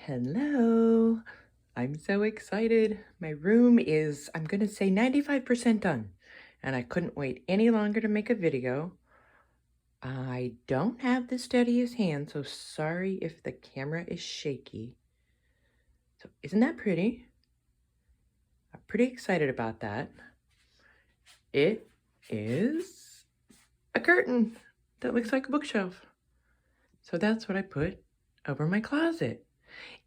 Hello. I'm so excited. My room is, I'm going to say 95% done. And I couldn't wait any longer to make a video. I don't have the steadiest hand, so sorry if the camera is shaky. So isn't that pretty? I'm pretty excited about that. It is a curtain that looks like a bookshelf. So that's what I put over my closet.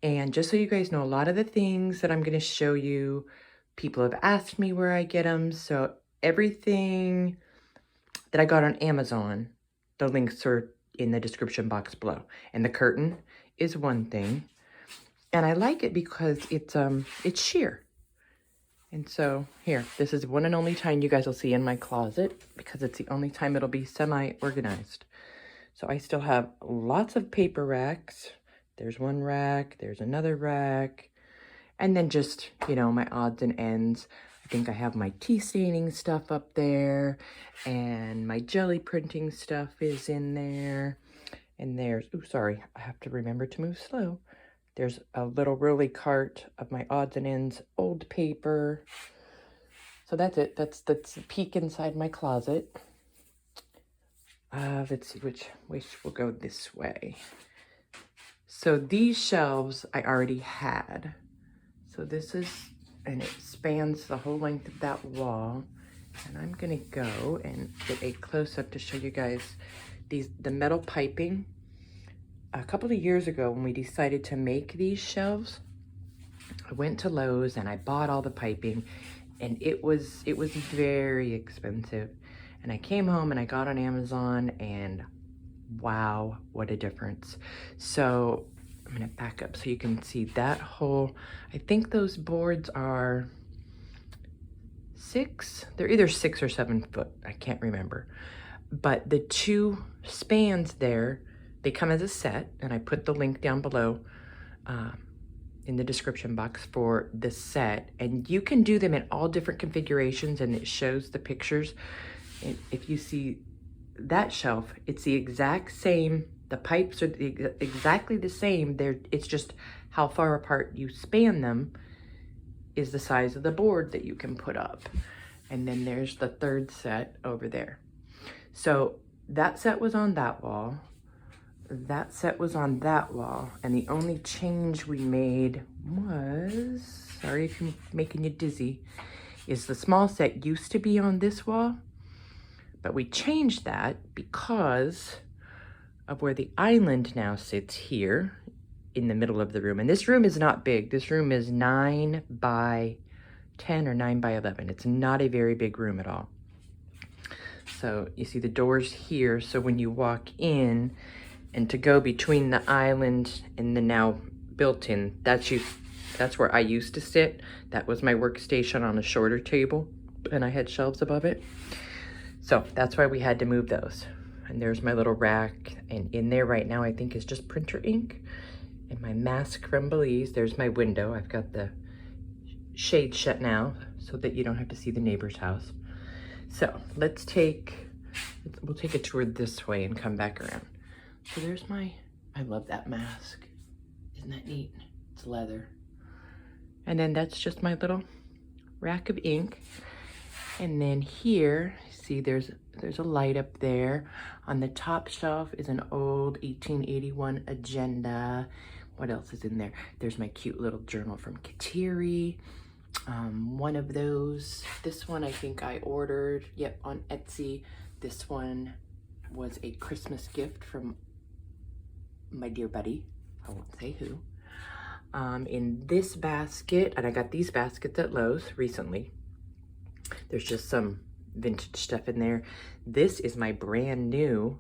And just so you guys know, a lot of the things that I'm going to show you, people have asked me where I get them. So everything that I got on Amazon, the links are in the description box below. And the curtain is one thing. And I like it because it's sheer. And so here, this is one and only time you guys will see in my closet because it's the only time it'll be semi-organized. So I still have lots of paper racks. There's one rack, there's another rack, and then just, you know, my odds and ends. I think I have my tea staining stuff up there, and my jelly printing stuff is in there. And there's, oh, sorry, I have to remember to move slow. There's a little rolly cart of my odds and ends, old paper. So that's it. That's the peek inside my closet. Let's see which will go this way. So these shelves I already had. So this is, and it spans the whole length of that wall. And I'm gonna go and get a close-up to show you guys the metal piping. A couple of years ago when we decided to make these shelves, I went to Lowe's and I bought all the piping, and it was very expensive. And I came home and I got on Amazon, and wow, what a difference. So I'm gonna back up so you can see that whole, I think those boards are they're either 6 or 7 foot, I can't remember. But the two spans there, they come as a set, and I put the link down below in the description box for the set. And you can do them in all different configurations, and it shows the pictures. And if you see that shelf, it's the exact same. The pipes are exactly the same. It's just how far apart you span them is the size of the board that you can put up. And then there's the third set over there. So that set was on that wall. That set was on that wall. And the only change we made was, sorry if I'm making you dizzy, is the small set used to be on this wall. But we changed that because of where the island now sits here in the middle of the room. And this room is not big. This room is 9 by 10 or 9 by 11. It's not a very big room at all. So you see the doors here. So when you walk in, and to go between the island and the now built-in, that's where I used to sit. That was my workstation on a shorter table, and I had shelves above it. So that's why we had to move those. And there's my little rack, and in there right now I think is just printer ink and my mask from Belize. There's my window. I've got the shade shut now so that you don't have to see the neighbor's house. So we'll take a tour this way and come back around. So there's I love that mask. Isn't that neat? It's leather. And then that's just my little rack of ink. And then here, see there's a light up there. On the top shelf is an old 1881 agenda. What else is in there? There's my cute little journal from Kateri. One of those. This one I think I ordered, yep, on Etsy. This one was a Christmas gift from my dear buddy. I won't say who. In this basket, and I got these baskets at Lowe's recently. There's just some vintage stuff in there. This is my brand new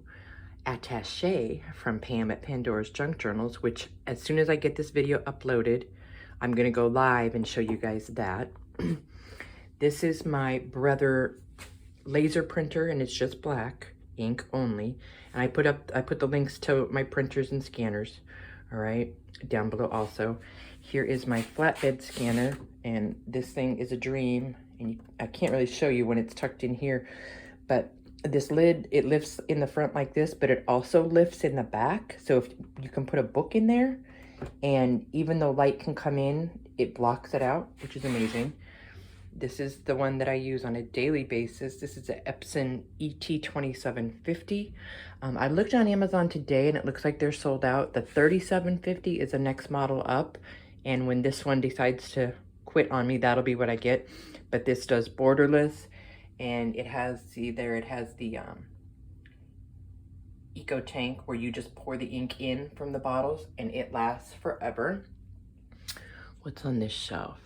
attaché from Pam at Pandora's Junk Journals, which as soon as I get this video uploaded, I'm gonna go live and show you guys that. This is my Brother laser printer, and it's just black ink only. And I put the links to my printers and scanners, all right, down below also. Here is my flatbed scanner, and this thing is a dream. And I can't really show you when it's tucked in here, but this lid, it lifts in the front like this, but it also lifts in the back. So if you can put a book in there, And even though light can come in, it blocks it out, which is amazing. This is the one that I use on a daily basis. This is an Epson ET2750. I looked on Amazon today and it looks like they're sold out. The 3750 is the next model up. And when this one decides to quit on me, that'll be what I get. But this does borderless, and it has, see there, it has the eco tank where you just pour the ink in from the bottles and it lasts forever. What's on this shelf?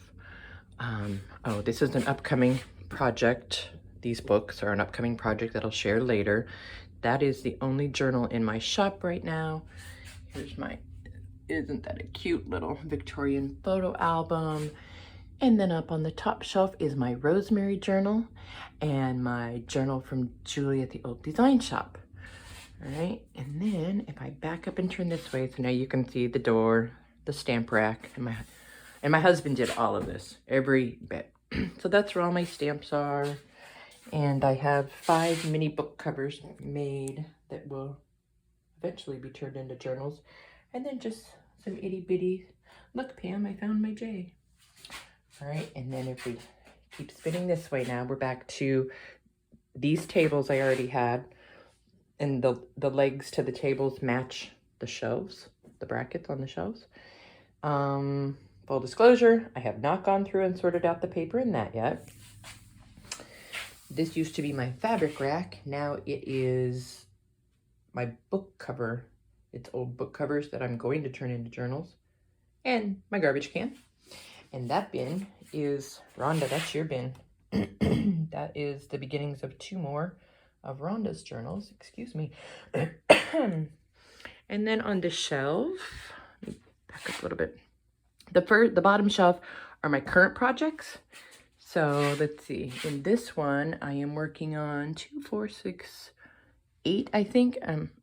Oh, this is an upcoming project. These books are an upcoming project that I'll share later. That is the only journal in my shop right now. Here's my, isn't that a cute little Victorian photo album? And then up on the top shelf is my Rosemary journal and my journal from Julie at the Old Design Shop. All right, and then if I back up and turn this way, so now you can see the door, the stamp rack, and my husband did all of this, every bit. So that's where all my stamps are. And I have 5 mini book covers made that will eventually be turned into journals. And then just some itty bitty, look Pam, I found my J. All right, and then if we keep spinning this way now, we're back to these tables I already had. And the legs to the tables match the shelves, the brackets on the shelves. Full disclosure, I have not gone through and sorted out the paper in that yet. This used to be my fabric rack. Now it is my book cover. It's old book covers that I'm going to turn into journals. And my garbage can. And that bin is, Rhonda, that's your bin. That is the beginnings of 2 more of Rhonda's journals, excuse me. And then on the shelf, let me back up a little bit. The bottom shelf are my current projects. So let's see, in this one, I am working on 2, 4, 6, 8, I think,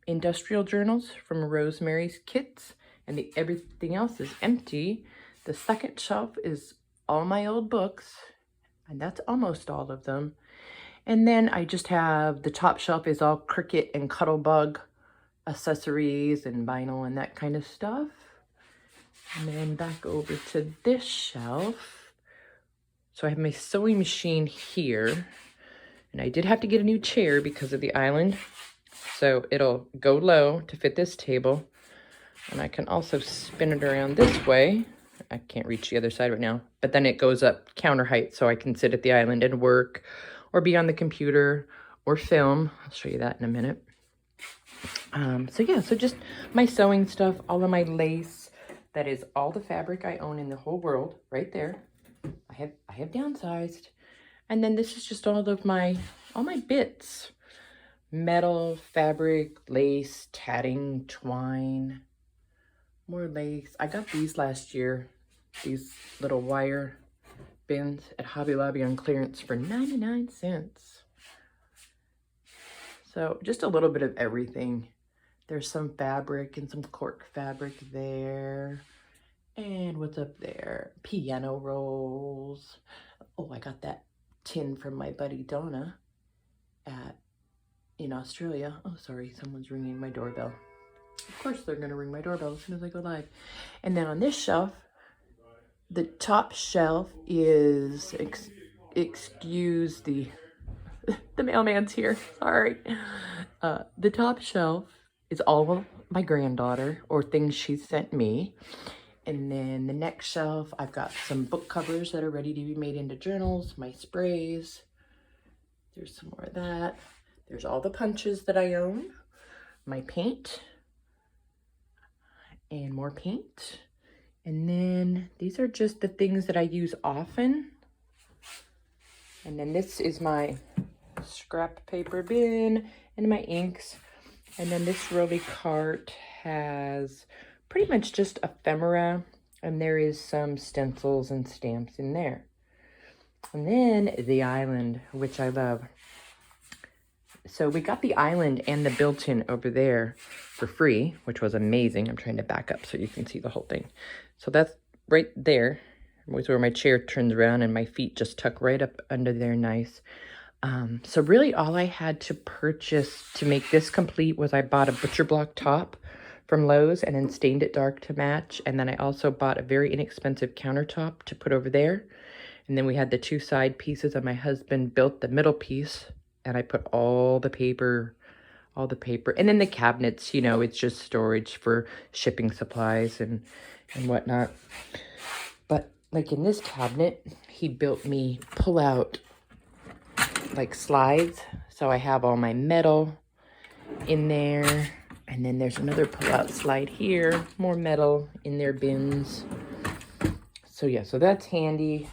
industrial journals from Rosemary's kits, and everything else is empty. The second shelf is all my old books, and that's almost all of them. And then I just have, the top shelf is all Cricut and Cuttlebug accessories and vinyl and that kind of stuff. And then back over to this shelf. So I have my sewing machine here. And I did have to get a new chair because of the island. So it'll go low to fit this table. And I can also spin it around this way. I can't reach the other side right now. But then it goes up counter height so I can sit at the island and work or be on the computer or film. I'll show you that in a minute. So yeah, so just my sewing stuff, all of my lace. That is all the fabric I own in the whole world right there. I have downsized. And then this is just all my bits. Metal, fabric, lace, tatting, twine, more lace. I got these last year, these little wire bins at Hobby Lobby on clearance for 99 cents. So just a little bit of everything. There's some fabric and some cork fabric there. And what's up there? Piano rolls. Oh, I got that tin from my buddy Donna in Australia. Oh, sorry, someone's ringing my doorbell. Of course they're gonna ring my doorbell as soon as I go live. And then on this shelf, the top shelf is, excuse the mailman's here, sorry. The top shelf is all of my granddaughter or things she sent me. And then the next shelf, I've got some book covers that are ready to be made into journals, my sprays. There's some more of that. There's all the punches that I own, my paint, and more paint. And then these are just the things that I use often. And then this is my scrap paper bin and my inks. And then this rolly cart has pretty much just ephemera, and there is some stencils and stamps in there. And then the island, which I love. So we got the island and the built-in over there for free, which was amazing. I'm trying to back up so you can see the whole thing. So that's right there, was where my chair turns around and my feet just tuck right up under there nice. So really all I had to purchase to make this complete was I bought a butcher block top from Lowe's and then stained it dark to match. And then I also bought a very inexpensive countertop to put over there. And then we had the two side pieces, and my husband built the middle piece, and I put all the paper. And then the cabinets, you know, it's just storage for shipping supplies and whatnot. But like in this cabinet, he built me pull out like slides. So I have all my metal in there. And then there's another pull out slide here, more metal in their bins. So yeah, so that's handy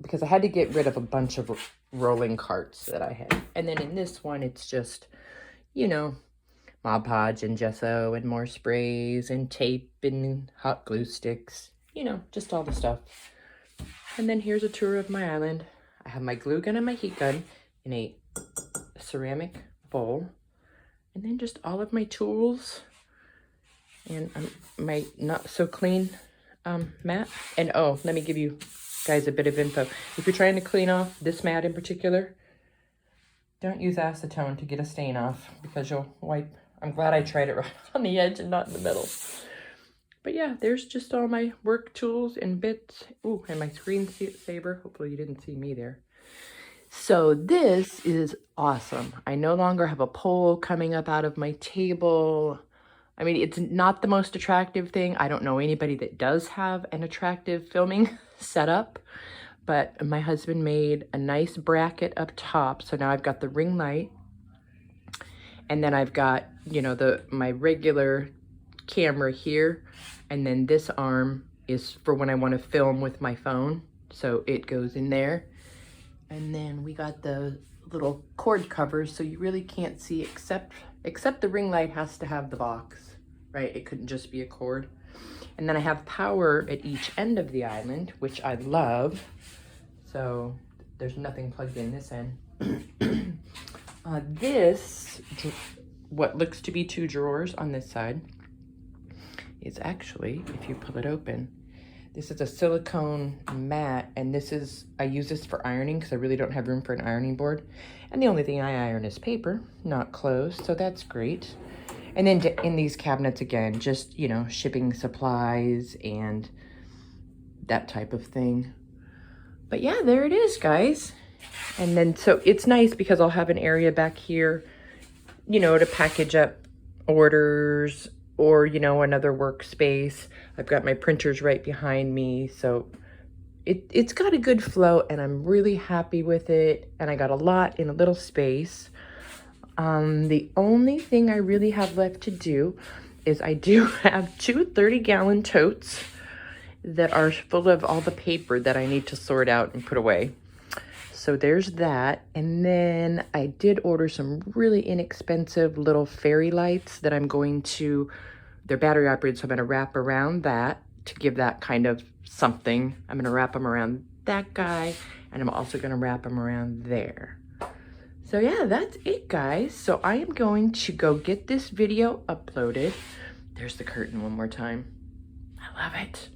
because I had to get rid of a bunch of rolling carts that I had. And then in this one, it's just, you know, Mod Podge and gesso and more sprays and tape and hot glue sticks, you know, just all the stuff. And then here's a tour of my island. I have my glue gun and my heat gun in a ceramic bowl. And then just all of my tools and my not so clean mat. And oh, let me give you guys a bit of info. If you're trying to clean off this mat in particular, don't use acetone to get a stain off because you'll wipe. I'm glad I tried it right on the edge and not in the middle. But yeah, there's just all my work tools and bits. Ooh, and my screensaver. Hopefully you didn't see me there. So this is awesome. I no longer have a pole coming up out of my table. I mean, it's not the most attractive thing. I don't know anybody that does have an attractive filming setup, but my husband made a nice bracket up top. So now I've got the ring light, and then I've got, you know, my regular camera here, and then this arm is for when I want to film with my phone. So it goes in there. And then we got the little cord covers, so you really can't see except the ring light has to have the box, right? It couldn't just be a cord. And then I have power at each end of the island, which I love. So there's nothing plugged in this end. This, what looks to be two drawers on this side, is actually, if you pull it open, this is a silicone mat, and I use this for ironing because I really don't have room for an ironing board. And the only thing I iron is paper, not clothes, so that's great. And then in these cabinets, again, just, you know, shipping supplies and that type of thing. But yeah, there it is, guys. And then, so it's nice because I'll have an area back here, you know, to package up orders or, you know, another workspace. I've got my printers right behind me. So it's got a good flow, and I'm really happy with it. And I got a lot in a little space. The only thing I really have left to do is I do have two 30-gallon totes that are full of all the paper that I need to sort out and put away. So there's that. And then I did order some really inexpensive little fairy lights that they're battery operated, so I'm gonna wrap around that to give that kind of something. I'm gonna wrap them around that guy, and I'm also gonna wrap them around there. So yeah, that's it, guys. So I am going to go get this video uploaded. There's the curtain one more time. I love it.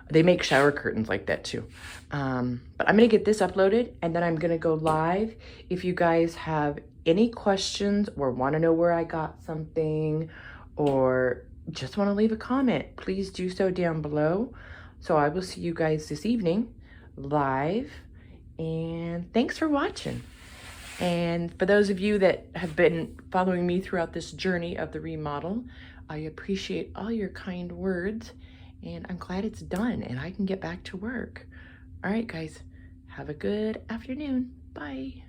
They make shower curtains like that too. But I'm gonna get this uploaded, and then I'm gonna go live. If you guys have any questions or wanna know where I got something, or just wanna leave a comment, please do so down below. So I will see you guys this evening live, and thanks for watching. And for those of you that have been following me throughout this journey of the remodel, I appreciate all your kind words, and I'm glad it's done and I can get back to work. All right, guys, have a good afternoon. Bye.